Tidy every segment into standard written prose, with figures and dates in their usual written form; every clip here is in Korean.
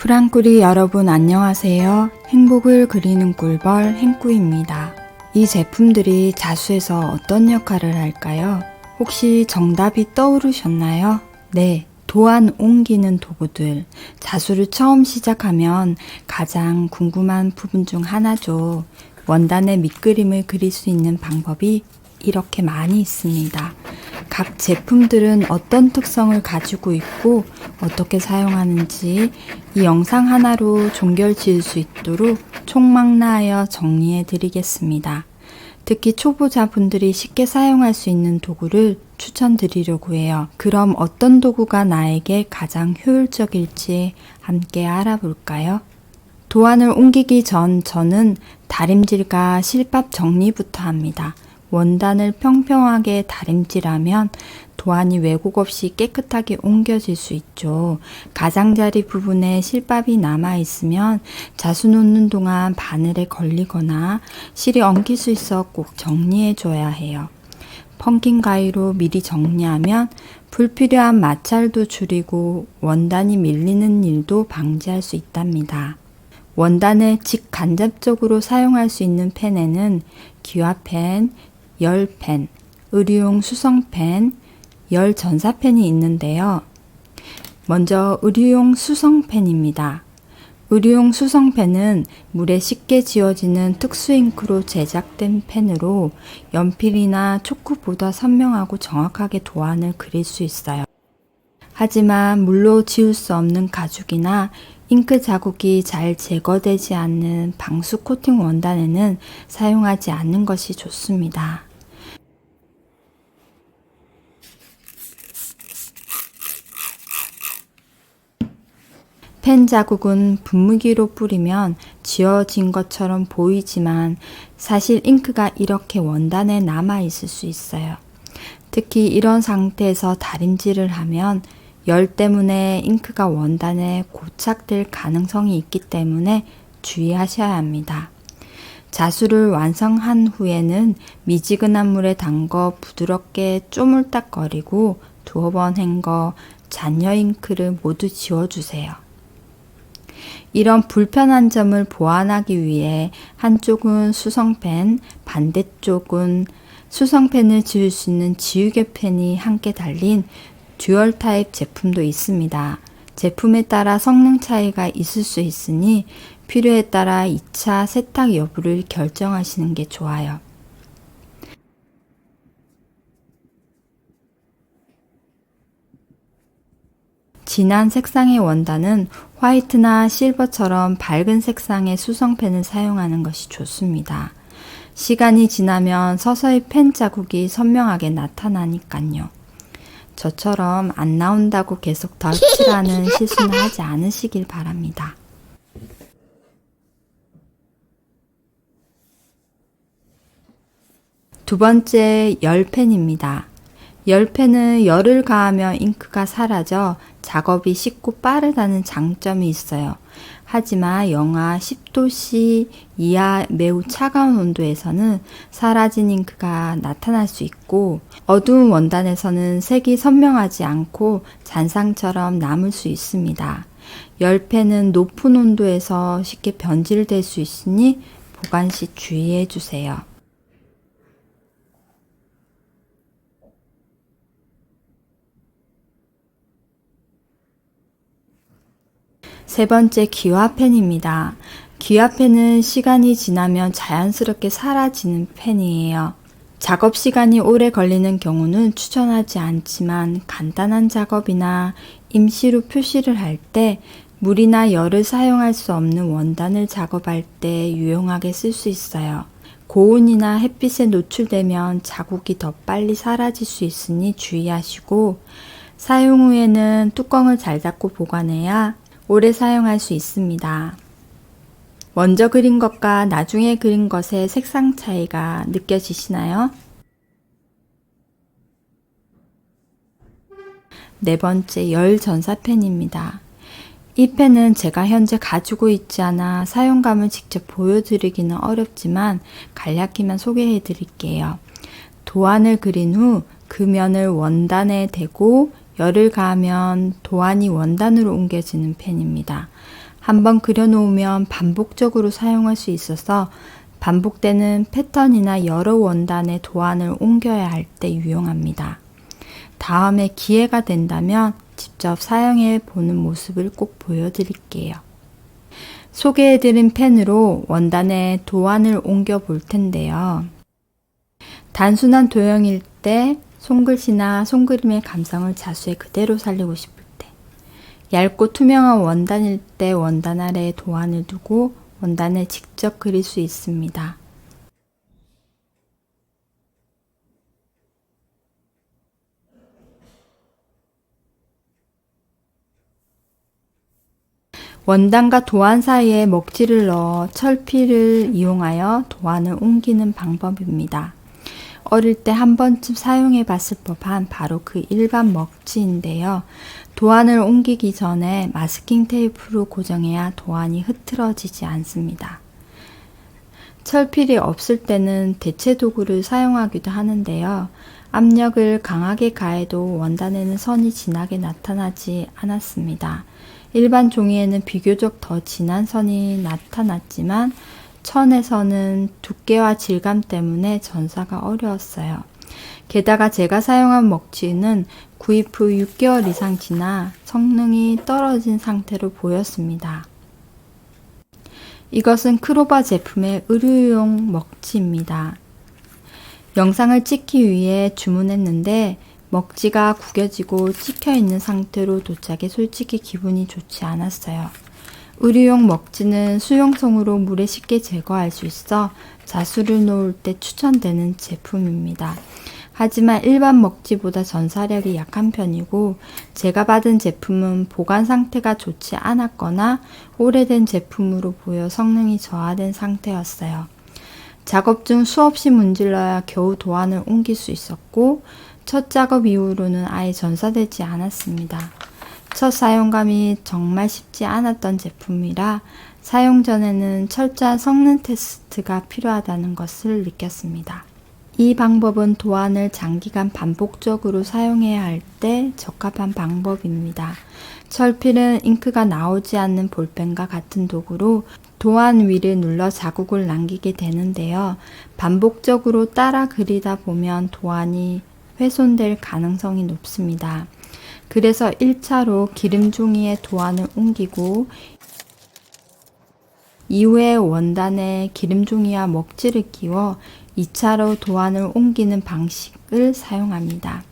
프랑꾸리 여러분 안녕하세요. 행복을 그리는 꿀벌 행꾸입니다. 이 제품들이 자수에서 어떤 역할을 할까요? 혹시 정답이 떠오르셨나요? 네, 도안 옮기는 도구들. 자수를 처음 시작하면 가장 궁금한 부분 중 하나죠. 원단에 밑그림을 그릴 수 있는 방법이 이렇게 많이 있습니다. 각 제품들은 어떤 특성을 가지고 있고 어떻게 사용하는지 이 영상 하나로 종결 지을 수 있도록 총망라하여 정리해 드리겠습니다. 특히 초보자분들이 쉽게 사용할 수 있는 도구를 추천드리려고 해요. 그럼 어떤 도구가 나에게 가장 효율적일지 함께 알아볼까요? 도안을 옮기기 전 저는 다림질과 실밥 정리부터 합니다. 원단을 평평하게 다림질하면 도안이 왜곡 없이 깨끗하게 옮겨질 수 있죠. 가장자리 부분에 실밥이 남아있으면 자수 놓는 동안 바늘에 걸리거나 실이 엉킬 수 있어 꼭 정리해 줘야 해요. 펌킨 가위로 미리 정리하면 불필요한 마찰도 줄이고 원단이 밀리는 일도 방지할 수 있답니다. 원단을 직간접적으로 사용할 수 있는 펜에는 기와펜, 열펜, 의류용 수성펜, 열전사펜이 있는데요. 먼저 의류용 수성펜입니다. 의류용 수성펜은 물에 쉽게 지워지는 특수 잉크로 제작된 펜으로 연필이나 초크보다 선명하고 정확하게 도안을 그릴 수 있어요. 하지만 물로 지울 수 없는 가죽이나 잉크 자국이 잘 제거되지 않는 방수 코팅 원단에는 사용하지 않는 것이 좋습니다. 펜 자국은 분무기로 뿌리면 지워진 것처럼 보이지만 사실 잉크가 이렇게 원단에 남아 있을 수 있어요. 특히 이런 상태에서 다림질을 하면 열 때문에 잉크가 원단에 고착될 가능성이 있기 때문에 주의하셔야 합니다. 자수를 완성한 후에는 미지근한 물에 담궈 부드럽게 쪼물딱거리고 두어 번 헹궈 잔여 잉크를 모두 지워주세요. 이런 불편한 점을 보완하기 위해 한쪽은 수성펜, 반대쪽은 수성펜을 지울 수 있는 지우개 펜이 함께 달린 듀얼 타입 제품도 있습니다. 제품에 따라 성능 차이가 있을 수 있으니 필요에 따라 2차 세탁 여부를 결정하시는 게 좋아요. 진한 색상의 원단은 화이트나 실버처럼 밝은 색상의 수성펜을 사용하는 것이 좋습니다. 시간이 지나면 서서히 펜 자국이 선명하게 나타나니까요. 저처럼 안 나온다고 계속 덧칠하는 실수는 하지 않으시길 바랍니다. 두 번째, 열펜입니다. 열펜은 열을 가하면 잉크가 사라져 작업이 쉽고 빠르다는 장점이 있어요. 하지만 영하 10도씨 이하 매우 차가운 온도에서는 사라진 잉크가 나타날 수 있고 어두운 원단에서는 색이 선명하지 않고 잔상처럼 남을 수 있습니다. 열펜은 높은 온도에서 쉽게 변질될 수 있으니 보관 시 주의해 주세요. 세 번째, 기와펜입니다. 기와펜은 시간이 지나면 자연스럽게 사라지는 펜이에요. 작업 시간이 오래 걸리는 경우는 추천하지 않지만 간단한 작업이나 임시로 표시를 할 때 물이나 열을 사용할 수 없는 원단을 작업할 때 유용하게 쓸 수 있어요. 고온이나 햇빛에 노출되면 자국이 더 빨리 사라질 수 있으니 주의하시고 사용 후에는 뚜껑을 잘 닫고 보관해야 오래 사용할 수 있습니다. 먼저 그린 것과 나중에 그린 것의 색상 차이가 느껴지시나요? 네 번째, 열전사펜입니다. 이 펜은 제가 현재 가지고 있지 않아 사용감을 직접 보여드리기는 어렵지만 간략히만 소개해 드릴게요. 도안을 그린 후 그 면을 원단에 대고 열을 가하면 도안이 원단으로 옮겨지는 펜입니다. 한번 그려놓으면 반복적으로 사용할 수 있어서 반복되는 패턴이나 여러 원단의 도안을 옮겨야 할 때 유용합니다. 다음에 기회가 된다면 직접 사용해 보는 모습을 꼭 보여드릴게요. 소개해드린 펜으로 원단에 도안을 옮겨 볼 텐데요. 단순한 도형일 때 손글씨나 손그림의 감성을 자수에 그대로 살리고 싶을 때, 얇고 투명한 원단일 때 원단 아래에 도안을 두고 원단에 직접 그릴 수 있습니다. 원단과 도안 사이에 먹지를 넣어 철피를 이용하여 도안을 옮기는 방법입니다. 어릴 때 한 번쯤 사용해 봤을 법한 바로 그 일반 먹지인데요. 도안을 옮기기 전에 마스킹 테이프로 고정해야 도안이 흐트러지지 않습니다. 철필이 없을 때는 대체 도구를 사용하기도 하는데요. 압력을 강하게 가해도 원단에는 선이 진하게 나타나지 않았습니다. 일반 종이에는 비교적 더 진한 선이 나타났지만 천에서는 두께와 질감 때문에 전사가 어려웠어요. 게다가 제가 사용한 먹지는 구입 후 6개월 이상 지나 성능이 떨어진 상태로 보였습니다. 이것은 크로바 제품의 의류용 먹지입니다. 영상을 찍기 위해 주문했는데 먹지가 구겨지고 찍혀있는 상태로 도착해 솔직히 기분이 좋지 않았어요. 의류용 먹지는 수용성으로 물에 쉽게 제거할 수 있어 자수를 놓을 때 추천되는 제품입니다. 하지만 일반 먹지보다 전사력이 약한 편이고 제가 받은 제품은 보관 상태가 좋지 않았거나 오래된 제품으로 보여 성능이 저하된 상태였어요. 작업 중 수없이 문질러야 겨우 도안을 옮길 수 있었고 첫 작업 이후로는 아예 전사되지 않았습니다. 첫 사용감이 정말 쉽지 않았던 제품이라 사용 전에는 철저한 성능 테스트가 필요하다는 것을 느꼈습니다. 이 방법은 도안을 장기간 반복적으로 사용해야 할 때 적합한 방법입니다. 철필은 잉크가 나오지 않는 볼펜과 같은 도구로 도안 위를 눌러 자국을 남기게 되는데요. 반복적으로 따라 그리다 보면 도안이 훼손될 가능성이 높습니다. 그래서 1차로 기름 종이에 도안을 옮기고 이후에 원단에 기름 종이와 먹지를 끼워 2차로 도안을 옮기는 방식을 사용합니다.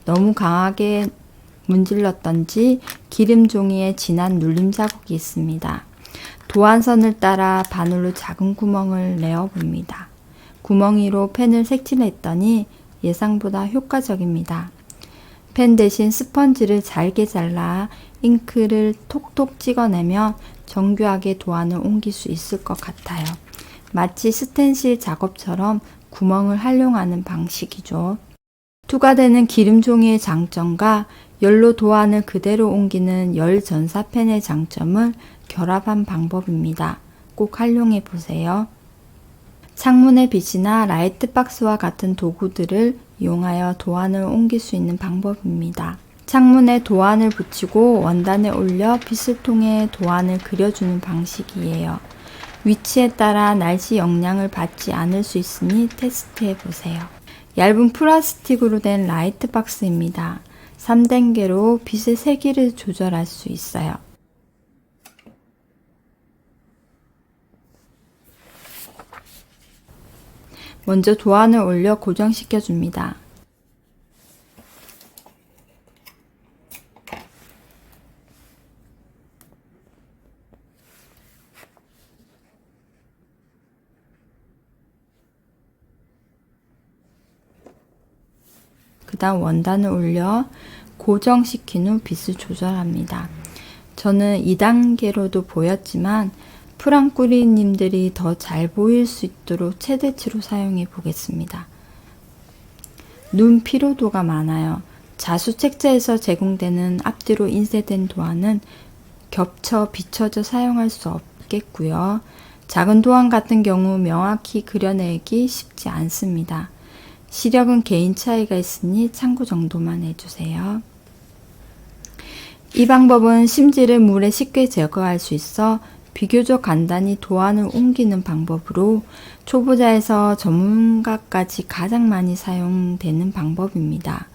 너무 강하게 문질렀던지 기름 종이에 진한 눌림 자국이 있습니다. 도안선을 따라 바늘로 작은 구멍을 내어 봅니다. 구멍이로 펜을 색칠했더니 예상보다 효과적입니다. 펜 대신 스펀지를 잘게 잘라 잉크를 톡톡 찍어내면 정교하게 도안을 옮길 수 있을 것 같아요. 마치 스텐실 작업처럼 구멍을 활용하는 방식이죠. 투과되는 기름 종이의 장점과 열로 도안을 그대로 옮기는 열 전사펜의 장점을 결합한 방법입니다. 꼭 활용해 보세요. 창문의 빛이나 라이트 박스와 같은 도구들을 이용하여 도안을 옮길 수 있는 방법입니다. 창문에 도안을 붙이고 원단에 올려 빛을 통해 도안을 그려주는 방식이에요. 위치에 따라 날씨 영향을 받지 않을 수 있으니 테스트해 보세요. 얇은 플라스틱으로 된 라이트 박스입니다. 3단계로 빛의 세기를 조절할 수 있어요. 먼저 도안을 올려 고정시켜 줍니다. 그 다음 원단을 올려 고정시킨 후 빛을 조절합니다. 저는 2단계로도 보였지만 프랑꾸리님들이 더 잘 보일 수 있도록 최대치로 사용해 보겠습니다. 눈 피로도가 많아요. 자수 책자에서 제공되는 앞뒤로 인쇄된 도안은 겹쳐 비춰져 사용할 수 없겠고요. 작은 도안 같은 경우 명확히 그려내기 쉽지 않습니다. 시력은 개인 차이가 있으니 참고 정도만 해주세요. 이 방법은 심지를 물에 쉽게 제거할 수 있어 비교적 간단히 도안을 옮기는 방법으로 초보자에서 전문가까지 가장 많이 사용되는 방법입니다.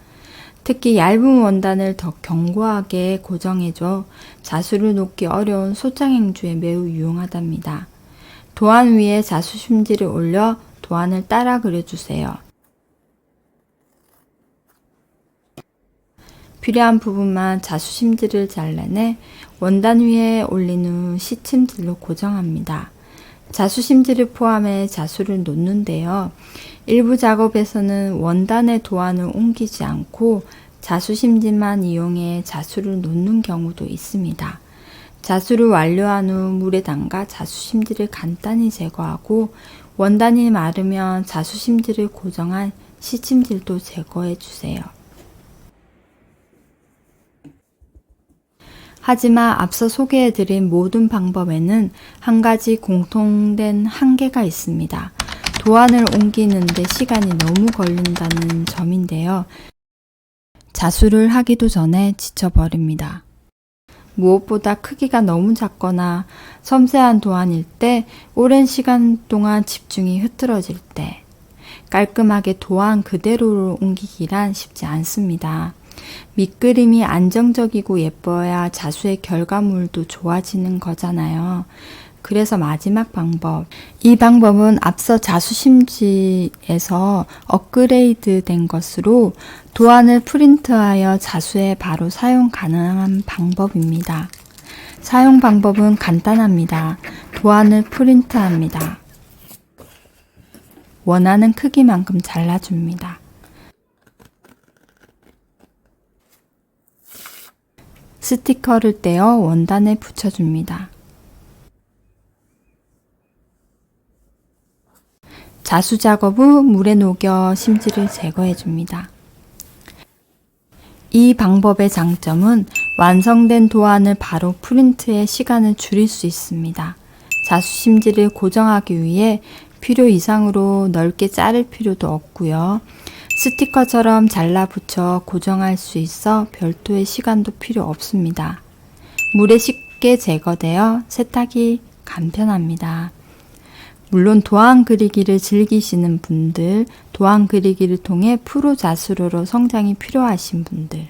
특히 얇은 원단을 더 견고하게 고정해줘 자수를 놓기 어려운 소장행주에 매우 유용하답니다. 도안 위에 자수 심지를 올려 도안을 따라 그려주세요. 필요한 부분만 자수 심지를 잘라내 원단 위에 올린 후 시침질로 고정합니다. 자수 심지를 포함해 자수를 놓는데요. 일부 작업에서는 원단의 도안을 옮기지 않고 자수 심지만 이용해 자수를 놓는 경우도 있습니다. 자수를 완료한 후 물에 담가 자수 심지를 간단히 제거하고 원단이 마르면 자수 심지를 고정한 시침질도 제거해 주세요. 하지만 앞서 소개해드린 모든 방법에는 한 가지 공통된 한계가 있습니다. 도안을 옮기는데 시간이 너무 걸린다는 점인데요. 자수를 하기도 전에 지쳐버립니다. 무엇보다 크기가 너무 작거나 섬세한 도안일 때, 오랜 시간 동안 집중이 흐트러질 때, 깔끔하게 도안 그대로로 옮기기란 쉽지 않습니다. 밑그림이 안정적이고 예뻐야 자수의 결과물도 좋아지는 거잖아요. 그래서 마지막 방법. 이 방법은 앞서 자수심지에서 업그레이드 된 것으로 도안을 프린트하여 자수에 바로 사용 가능한 방법입니다. 사용 방법은 간단합니다. 도안을 프린트합니다. 원하는 크기만큼 잘라줍니다. 스티커를 떼어 원단에 붙여줍니다. 자수 작업 후 물에 녹여 심지를 제거해줍니다. 이 방법의 장점은 완성된 도안을 바로 프린트해 시간을 줄일 수 있습니다. 자수 심지를 고정하기 위해 필요 이상으로 넓게 자를 필요도 없고요. 스티커처럼 잘라 붙여 고정할 수 있어 별도의 시간도 필요 없습니다. 물에 쉽게 제거되어 세탁이 간편합니다. 물론 도안 그리기를 즐기시는 분들, 도안 그리기를 통해 프로 자수로로 성장이 필요하신 분들,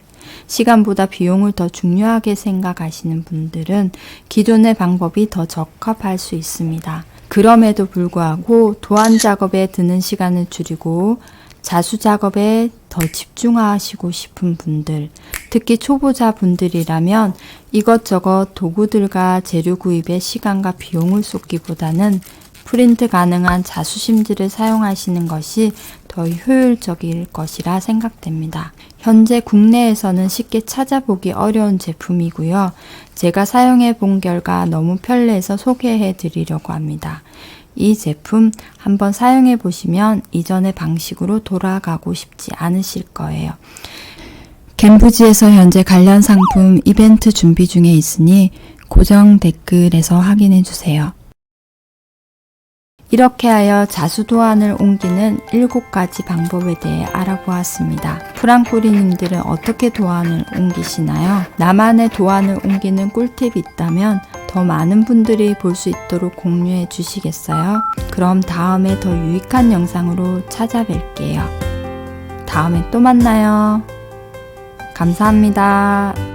시간보다 비용을 더 중요하게 생각하시는 분들은 기존의 방법이 더 적합할 수 있습니다. 그럼에도 불구하고 도안 작업에 드는 시간을 줄이고 자수 작업에 더 집중하시고 싶은 분들, 특히 초보자 분들이라면 이것저것 도구들과 재료 구입에 시간과 비용을 쏟기보다는 프린트 가능한 자수 심지를 사용하시는 것이 더 효율적일 것이라 생각됩니다. 현재 국내에서는 쉽게 찾아보기 어려운 제품이고요. 제가 사용해 본 결과 너무 편리해서 소개해 드리려고 합니다. 이 제품 한번 사용해 보시면 이전의 방식으로 돌아가고 싶지 않으실 거예요. 겜부지에서 현재 관련 상품 이벤트 준비 중에 있으니 고정 댓글에서 확인해 주세요. 이렇게 하여 자수 도안을 옮기는 7가지 방법에 대해 알아보았습니다. 프랑꾸리님들은 어떻게 도안을 옮기시나요? 나만의 도안을 옮기는 꿀팁이 있다면 더 많은 분들이 볼 수 있도록 공유해 주시겠어요? 그럼 다음에 더 유익한 영상으로 찾아뵐게요. 다음에 또 만나요. 감사합니다.